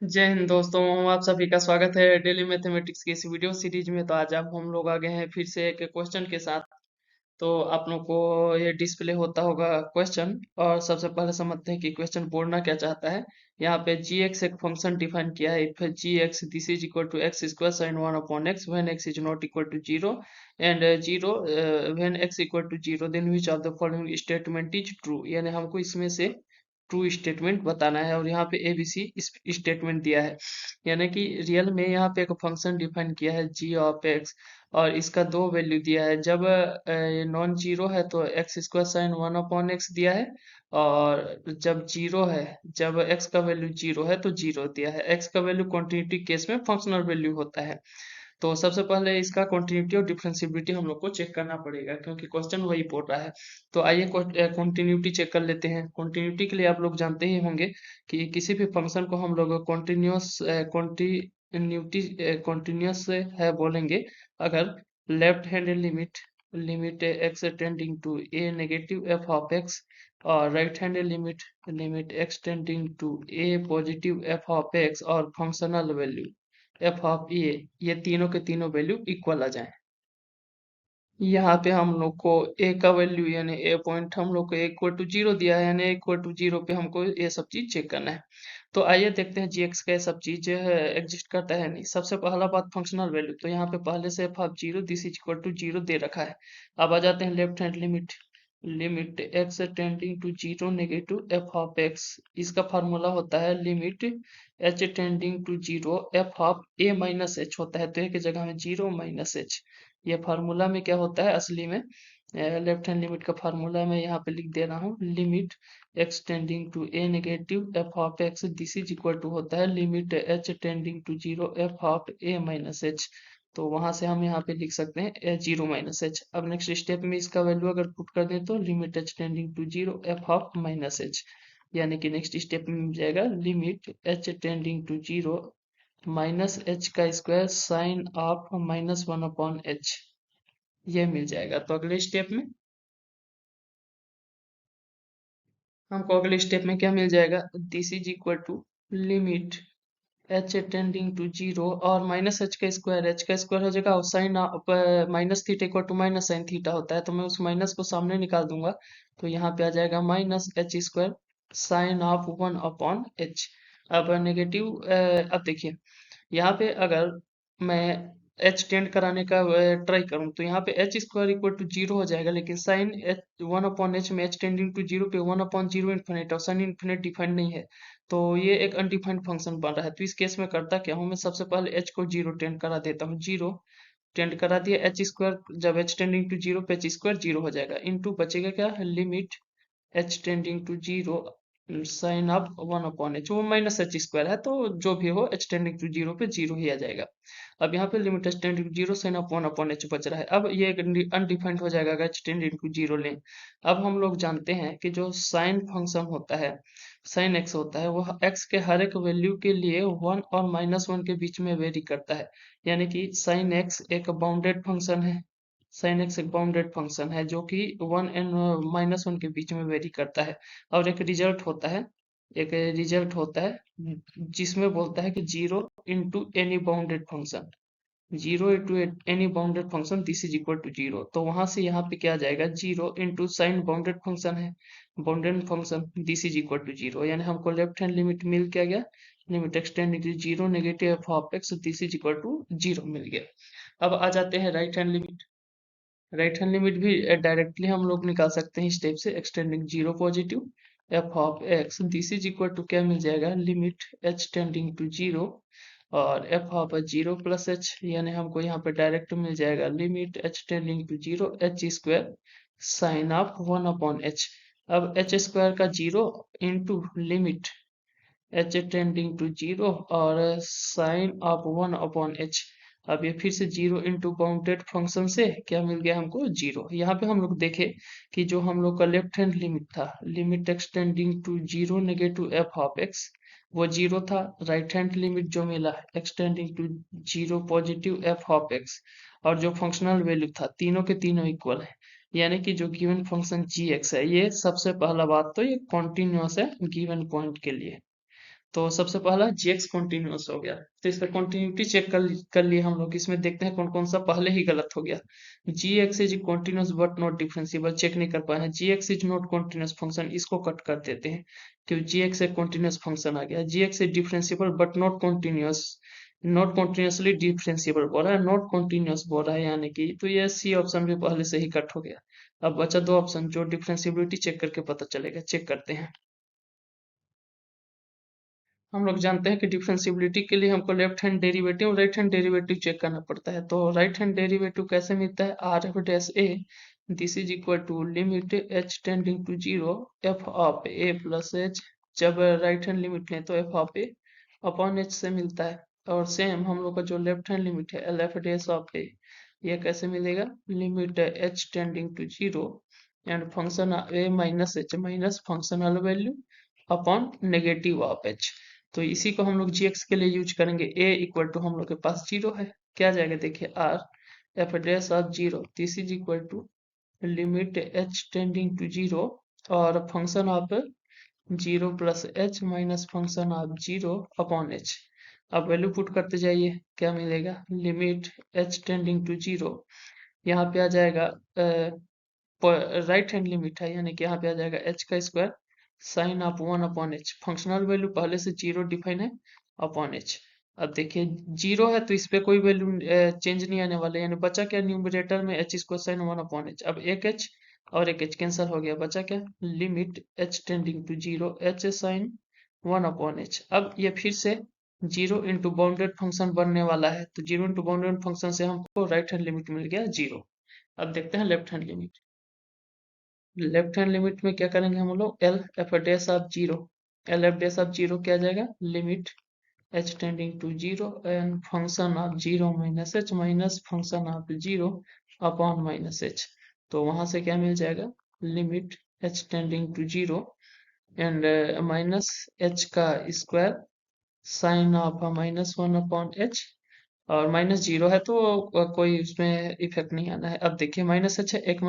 जय हिंद दोस्तों। आप सभी का स्वागत है डेली मैथमेटिक्स की इस वीडियो सीरीज में। तो आज अब हम लोग आ गए हैं फिर से एक क्वेश्चन के साथ। तो आप लोग को ये डिस्प्ले होता होगा क्वेश्चन, और सबसे पहले समझते हैं कि क्वेश्चन बोलना क्या चाहता है। यहाँ पे जी एक्स एक फंक्शन डिफाइन किया है। If G X this is equal to X square sine one upon X when X is not equal to zero and zero when X equal to zero then which of the following statement is true. यानी हमको इसमें से true statement बताना है, और यहाँ पे ABC statement दिया है। यानी कि रियल में यहाँ पे एक फंक्शन डिफाइन किया है जी ऑफ एक्स, और इसका दो वैल्यू दिया है। जब नॉन जीरो है तो x square sine one upon x दिया है, और जब जीरो है, जब एक्स का वैल्यू जीरो है तो जीरो दिया है। एक्स का वैल्यू कॉन्टिन्यूटी केस में फंक्शनल वैल्यू होता है। तो सबसे पहले इसका कॉन्टिन्यूटी और डिफरेंशिएबिलिटी हम लोग को चेक करना पड़ेगा, क्योंकि क्वेश्चन वही बोल रहा है। तो आइए कॉन्टिन्यूटी चेक कर लेते हैं। कॉन्टिन्यूटी के लिए आप लोग जानते ही होंगे कि किसी भी फंक्शन को हम लोग कॉन्टिन्यूस है बोलेंगे अगर left hand limit limit x tending to A negative F of x, और right hand limit limit x tending to a positive F of x, और फंक्शनल वैल्यू एफ ऑफ ये तीनों के तीनों वैल्यू इक्वल आ जाए। यहाँ पे हम लोग को ए का वैल्यू यानी ए पॉइंट हम लोग को इक्वल टू जीरो दिया है, यानी इक्वल टू जीरो पे हमको ये सब चीज चेक करना है। तो आइए देखते हैं जी एक्स का ये सब चीज एग्जिस्ट करता है नहीं। सबसे पहला बात फंक्शनल वैल्यू, तो यहाँ पे पहले से f of zero this is equal to zero दे रखा है। अब आ जाते हैं left hand limit limit x tending to zero negative F of x. इसका फार्मूला होता है limit H tending to zero F of A minus h होता है। तो ए की जगह में जीरो माइनस एच, ये फार्मूला में क्या होता है असली में। लेफ्ट हैंड लिमिट का फार्मूला मैं यहाँ पे लिख दे रहा हूँ। Limit x tending to A negative F of x this is equal to होता है limit H tending to zero F of A minus H. तो वहां से हम यहाँ पे लिख सकते हैं जीरो माइनस एच। अब नेक्स्ट स्टेप में इसका वैल्यू अगर पुट कर दें तो limit H tending to zero F of minus H, यानी कि नेक्स्ट स्टेप में मिल जाएगा limit H tending to zero minus H का square sine of minus one upon h, ये मिल जाएगा। तो अगले स्टेप में हमको अगले स्टेप में क्या मिल जाएगा, this is equal to limit H tending to zero और माइनस एच का स्क्वायर हो जाएगा, और sine minus theta equal to minus sine theta होता है, तो मैं उस माइनस को सामने निकाल दूंगा। तो यहाँ पे आ जाएगा minus H square sine of one upon H. अब नेगेटिव, अब देखिए यहाँ पे अगर मैं एच टेंड कराने का ट्राई करूं तो यहाँ पे H square equal to zero हो जाएगा, लेकिन sine H one upon H में एच टेंडिंग टू जीरो पे वन अपॉन जीरो इन्फिनिट, और साइन इन्फिनिट डिफाइंड नहीं है। तो ये एक अनडिफाइंड फंक्शन बन रहा है। तो इस केस में करता क्या हूँ, मैं सबसे पहले एच को जीरो टेंड करा देता हूँ। जीरो टेंड करा दिया, एच स्क्वायर जब एच टेंडिंग टू जीरो पे एच स्क्वायर जीरो हो जाएगा, इनटू बचेगा क्या, limit H tending to zero sine of one upon H, वो माइनस एच स्क्वायर है तो जो भी हो एच टेंडिंग टू जीरो पे जीरो ही आ जाएगा। अब यहाँ पे limit H tending to zero sine of one upon H बच रहा है। अब ये अनडिफाइंड हो जाएगा अगर एच टेंडिंग टू जीरो लें। अब हम लोग जानते हैं कि जो साइन फंक्शन होता है, साइन एक्स होता है, वह एक्स के हर एक वैल्यू के लिए वन और माइनस वन के बीच में वेरी करता है। यानी कि साइन एक्स एक बाउंडेड फंक्शन है। साइन एक्स एक बाउंडेड फंक्शन है जो कि वन एंड माइनस वन के बीच में वेरी करता है। और एक रिजल्ट होता है जिसमें बोलता है कि zero into any bounded function, zero into any bounded function this is equal to zero. तो वहां से यहाँ पे क्या आ जाएगा, zero into sine bounded function है, bounded function this is equal to zero, यानी हमको लेफ्ट हैंड लिमिट मिल क्या गया, limit extend to zero negative F of x this is equal to zero मिल गया। अब आ जाते हैं right hand limit. Right hand limit भी डायरेक्टली हम लोग निकाल सकते हैं स्टेप से, extending zero positive F of x this is equal to क्या मिल जाएगा, limit H tending to zero और f of zero plus h, यानी हमको यहाँ पे डायरेक्ट मिल जाएगा limit H tending to zero h square sine of one upon H. अब एच स्क्वायर का zero into limit H tending to zero और sine of one upon H. अब ये फिर से जीरो इंटू बाउंडेड फंक्शन से क्या मिल गया हमको, जीरो। यहाँ पे हम लोग देखे कि जो हम लोग का लेफ्ट हैंड लिमिट था, limit extending to zero negative F of X, वो जीरो था। राइट हैंड लिमिट जो मिला extending to zero positive F of x, और जो फंक्शनल वैल्यू था तीनों के तीनों इक्वल है। यानी कि जो गिवन फंक्शन जी एक्स है, ये सबसे पहला बात तो ये कॉन्टिन्यूस है गिवन पॉइंट के लिए। तो सबसे पहला gx कॉन्टिन्यूस हो गया, तो इसका कॉन्टिन्यूटी चेक कर लिए हम लोग। इसमें देखते हैं कौन कौन सा पहले ही गलत हो गया। gx is continuous but not differentiable, check नहीं कर पाए हैं। gx is not continuous function, इसको कट कर देते हैं क्योंकि gx एक कॉन्टिन्यूस फंक्शन आ गया। gx is differentiable but not continuous, not continuously differentiable बोल रहा है, नॉट कॉन्टिन्यूस बोल रहा है, यानी कि तो ये सी ऑप्शन भी पहले से ही कट हो गया। अब बचा दो ऑप्शन जो डिफरेंशिएबिलिटी चेक करके पता चलेगा, चेक करते हैं। हम लोग जानते हैं कि डिफरेंशिएबिलिटी के लिए हमको left hand derivative right hand derivative check करना पड़ता है। तो राइट हैंड डेरिवेटिव कैसे मिलता है, R F dash A this is equal to limit H tending to zero F of A plus H. जब राइट हैंड लिमिट लें तो F of A upon H से मिलता है। और सेम हम लोग का जो लेफ्ट हैंड लिमिट है L F dash of A, ये कैसे मिलेगा, limit H tending to zero and function A minus functional value upon negative of H. तो इसी को हम लोग gx के लिए यूज करेंगे। a इक्वल टू हम लोग के पास जीरो है, क्या जाएगा देखिए, r f dash of zero this is equal to limit h tending to zero और function of zero plus h minus function of zero upon H. अब वैल्यू पुट करते जाइए, क्या मिलेगा, limit h tending to zero, यहाँ पे आ जाएगा right hand limit है, यानी कि यहाँ पे आ जाएगा एच का square sine of one upon H, functional value पहले से जीरो डिफाइन है, अपॉन एच। अब देखिए जीरो है तो इस पे कोई वैल्यू चेंज नहीं आने वाला, यानी बचा क्या, न्यूमरेटर में H square sine one upon H. अब एक एच और एक एच कैंसिल हो गया, बचा क्या, limit H tending to zero H sine one upon H. अब ये फिर से जीरो इंटू बाउंडेड फंक्शन बनने वाला है, तो जीरो इंटू बाउंडेड फंक्शन से हमको राइट हैंड लिमिट मिल गया जीरो। अब देखते हैं left hand limit. Left hand limit में क्या करेंगे हम लोग, L F dash of zero, L F dash of zero क्या जाएगा, limit H tending to zero and function of zero minus function of zero upon minus H. तो वहां से क्या मिल जाएगा, limit H tending to zero and minus H का square sine of minus one upon h, और minus zero है तो कोई उसमें इफेक्ट नहीं आना है। अब देखिए माइनस एच है, एक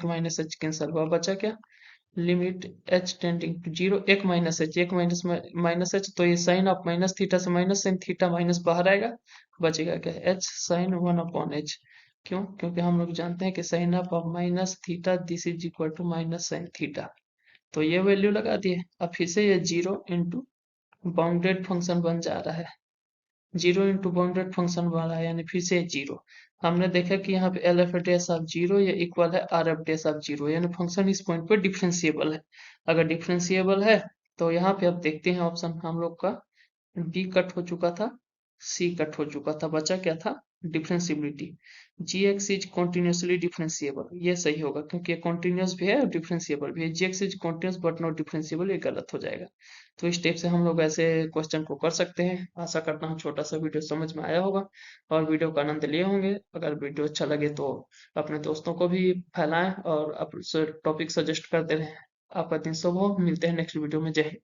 माइनस एच कैंसिल हुआ, बचा क्या, limit H tending to zero एक माइनस एच, एक माइनस एच, तो ये साइन ऑफ माइनस थीटा से माइनस साइन थीटा माइनस बाहर आएगा, बचेगा क्या, H sine one upon H. क्यों, क्योंकि हम लोग जानते हैं कि sine of minus theta this is equal to minus sine theta. तो ये वैल्यू लगा दिए। अब फिर से ये जीरो इंटू बाउंडेड फंक्शन बन जा रहा है, जीरो इंटू बाउंडेड फंक्शन वाला है, यानी फिर से जीरो। हमने देखा कि यहाँ पे L F dash of zero ये इक्वल है R F dash of zero, यानी फंक्शन इस पॉइंट पर डिफरेंशिएबल है। अगर डिफरेंशिएबल है तो यहाँ पे अब देखते हैं ऑप्शन हम लोग का, बी कट हो चुका था, सी कट हो चुका था, बचा क्या था, differentiability. G x is continuously differentiable, ये सही होगा क्योंकि ये कॉन्टिन्यूस भी है और डिफरेंशिएबल भी है। G x is continuous but not differentiable, ये गलत हो जाएगा। तो इस टाइप से हम लोग ऐसे क्वेश्चन को कर सकते हैं। आशा करता हूँ छोटा सा वीडियो समझ में आया होगा और वीडियो का आनंद लिए होंगे। अगर वीडियो अच्छा लगे तो अपने दोस्तों को भी फैलाएं और टॉपिक सजेस्ट करते रहें। आपका दिन शुभ हो, मिलते हैं नेक्स्ट वीडियो में, जय हिंद।